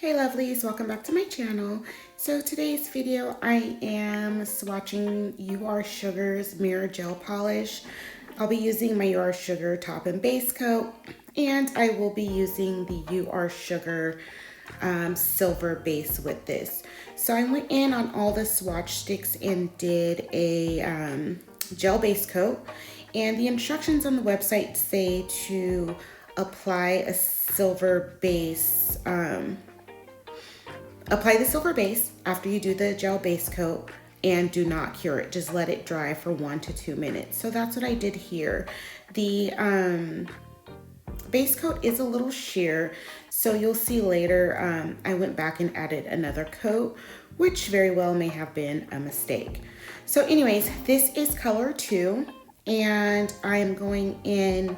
Hey lovelies, welcome back to my channel. So today's video I am swatching UR Sugar's Mirror Gel Polish. I'll be using my UR Sugar top and base coat, and I will be using the UR Sugar silver base with this. So I went in on all the swatch sticks and did a gel base coat, and the instructions on the website say to apply a silver base apply the silver base after you do the gel base coat and do not cure it. Just let it dry for 1 to 2 minutes. So that's what I did here. The base coat is a little sheer, so you'll see later I went back and added another coat, which very well may have been a mistake. So anyways, this is color 2, and I'm going in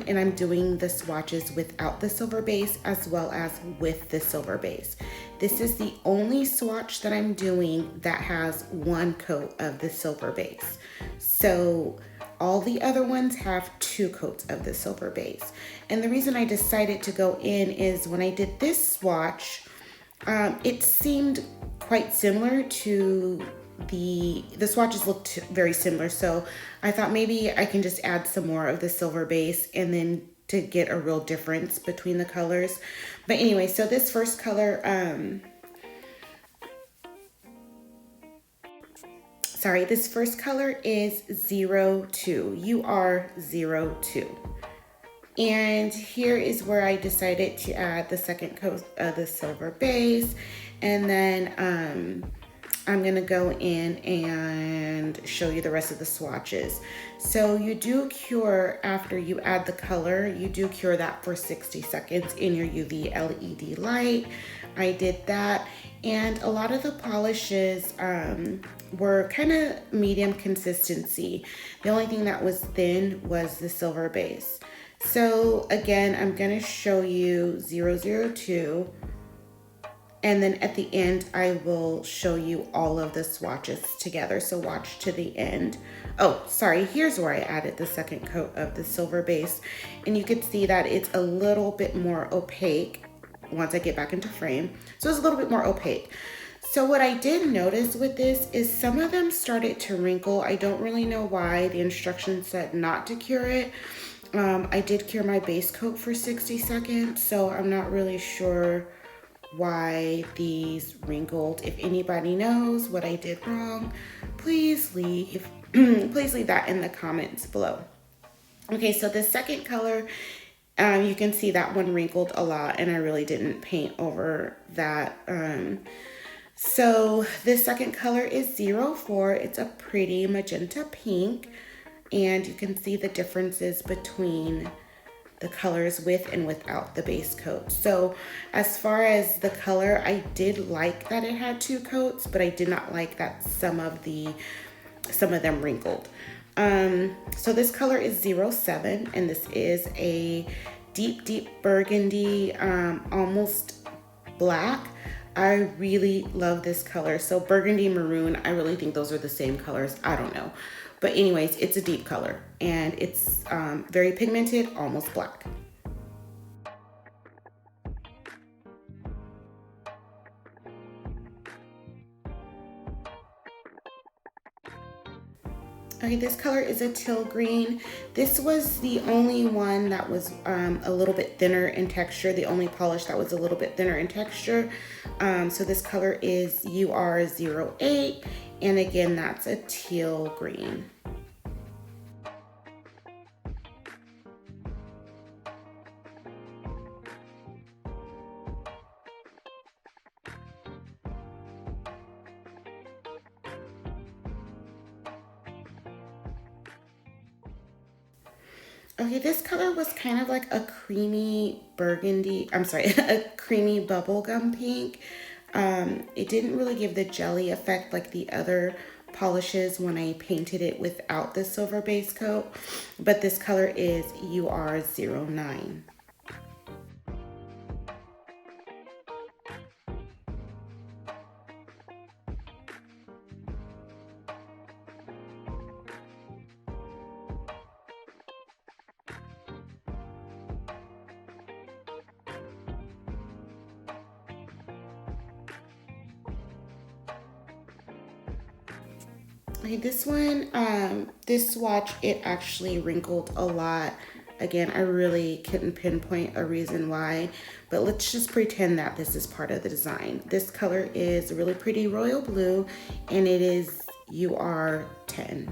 and I'm doing the swatches without the silver base as well as with the silver base. This is the only swatch that I'm doing that has 1 coat of the silver base. So all the other ones have 2 coats of the silver base. And the reason I decided to go in is when I did this swatch, it seemed quite similar to the swatches looked very similar, so I thought maybe I can just add some more of the silver base and then to get a real difference between the colors. But anyway, so this first color, this first color is 02, UR02. And here is where I decided to add the second coat of the silver base, and then I'm gonna go in and show you the rest of the swatches. So you do cure after you add the color, you do cure that for 60 seconds in your UV LED light. I did that, and a lot of the polishes were kind of medium consistency. The only thing that was thin was the silver base. So again, I'm gonna show you 002. And then at the end, I will show you all of the swatches together. So watch to the end. Oh, sorry, here's where I added the second coat of the silver base. And you can see that it's a little bit more opaque once I get back into frame. So it's a little bit more opaque. So what I did notice with this is some of them started to wrinkle. I don't really know why. The instructions said not to cure it. I did cure my base coat for 60 seconds, so I'm not really sure why these wrinkled. If anybody knows what I did wrong, please leave please leave that in the comments below. Okay, so the second color, you can see that one wrinkled a lot, and I really didn't paint over that. So this second color is 04. It's a pretty magenta pink, and you can see the differences between the colors with and without the base coat. So as far as the color, I did like that it had 2 coats, but I did not like that some of them wrinkled. So this color is 07, and this is a deep burgundy, almost black. I really love this color. So burgundy maroon, I really think those are the same colors. I don't know. But anyways, it's a deep color, and it's very pigmented, almost black. Okay, this color is a teal green. This was the only one that was a little bit thinner in texture, the only polish that was a little bit thinner in texture. So this color is UR08, and again, that's a teal green. Okay, this color was kind of like a creamy burgundy, I'm sorry, a creamy bubblegum pink. It didn't really give the jelly effect like the other polishes when I painted it without the silver base coat, but this color is UR09. Okay, this one, this swatch, it actually wrinkled a lot. Again, I really couldn't pinpoint a reason why, but let's just pretend that this is part of the design. This color is a really pretty royal blue, and it is UR10.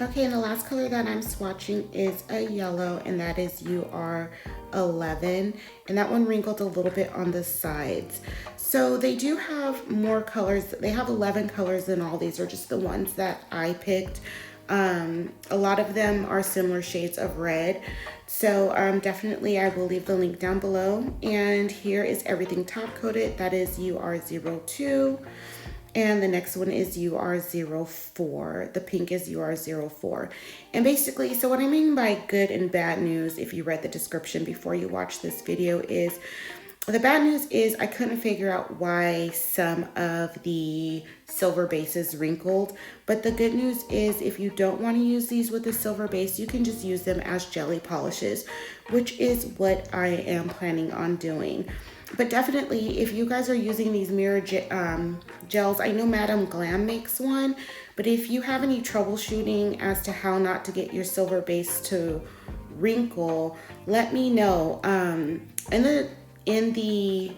Okay, and the last color that I'm swatching is a yellow, and that is UR11, and that one wrinkled a little bit on the sides. So they do have more colors. They have 11 colors in all. These are just the ones that I picked. A lot of them are similar shades of red. So definitely I will leave the link down below. And here is everything top coated. That is UR02. And the next one is UR04. The pink is UR04. And basically, so what I mean by good and bad news, if you read the description before you watch this video, is the bad news is I couldn't figure out why some of the silver bases wrinkled. But the good news is if you don't want to use these with a silver base, you can just use them as jelly polishes, which is what I am planning on doing. But definitely, if you guys are using these mirror gels, I know Madame Glam makes one, but if you have any troubleshooting as to how not to get your silver base to wrinkle, let me know. In the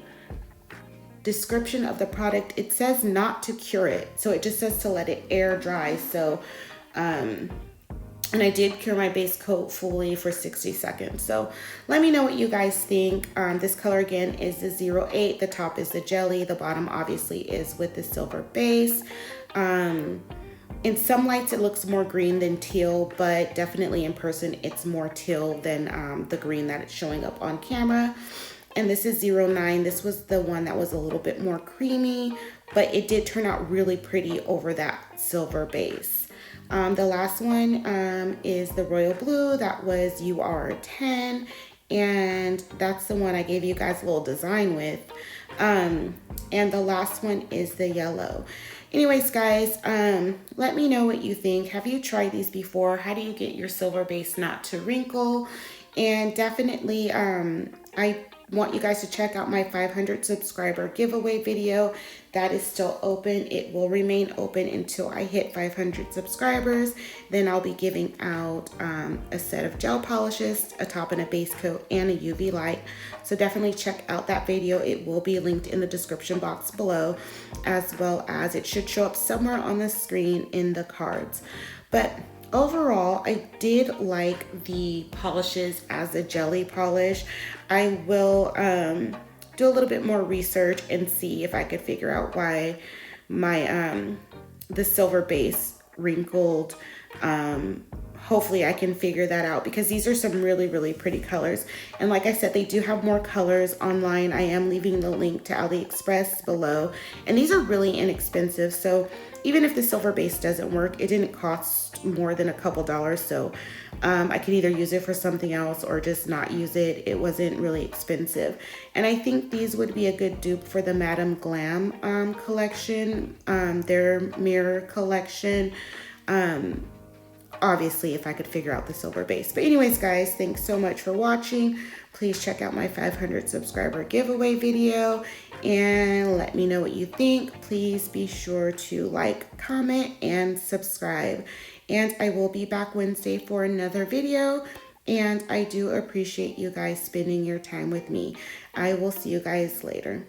description of the product, it says not to cure it. So it just says to let it air dry. So, and I did cure my base coat fully for 60 seconds. So let me know what you guys think. This color again is the 08. The top is the jelly. The bottom obviously is with the silver base. In some lights it looks more green than teal, but definitely in person it's more teal than the green that it's showing up on camera. And this is 09. This was the one that was a little bit more creamy, but it did turn out really pretty over that silver base. The last one is the royal blue. That was UR10, and that's the one I gave you guys a little design with. And the last one is the yellow. Anyways, guys, let me know what you think. Have you tried these before? How do you get your silver base not to wrinkle? And definitely, I want you guys to check out my 500 subscriber giveaway video. That is still open. It will remain open until I hit 500 subscribers. Then I'll be giving out a set of gel polishes, a top and a base coat, and a UV light. So definitely check out that video. It will be linked in the description box below, as well as it should show up somewhere on the screen in the cards. But overall, I did like the polishes as a jelly polish. I will do a little bit more research and see if I could figure out why my the silver base wrinkled. Hopefully I can figure that out, because these are some really, really pretty colors. And like I said, they do have more colors online. I am leaving the link to AliExpress below. And these are really inexpensive. So even if the silver base doesn't work, it didn't cost more than a couple dollars. So I could either use it for something else or just not use it. It wasn't really expensive. And I think these would be a good dupe for the Madame Glam collection, their mirror collection. Obviously, if I could figure out the silver base. But anyways, guys, thanks so much for watching. Please check out my 500 subscriber giveaway video and let me know what you think. Please be sure to like, comment, and subscribe. And I will be back Wednesday for another video. And I do appreciate you guys spending your time with me. I will see you guys later.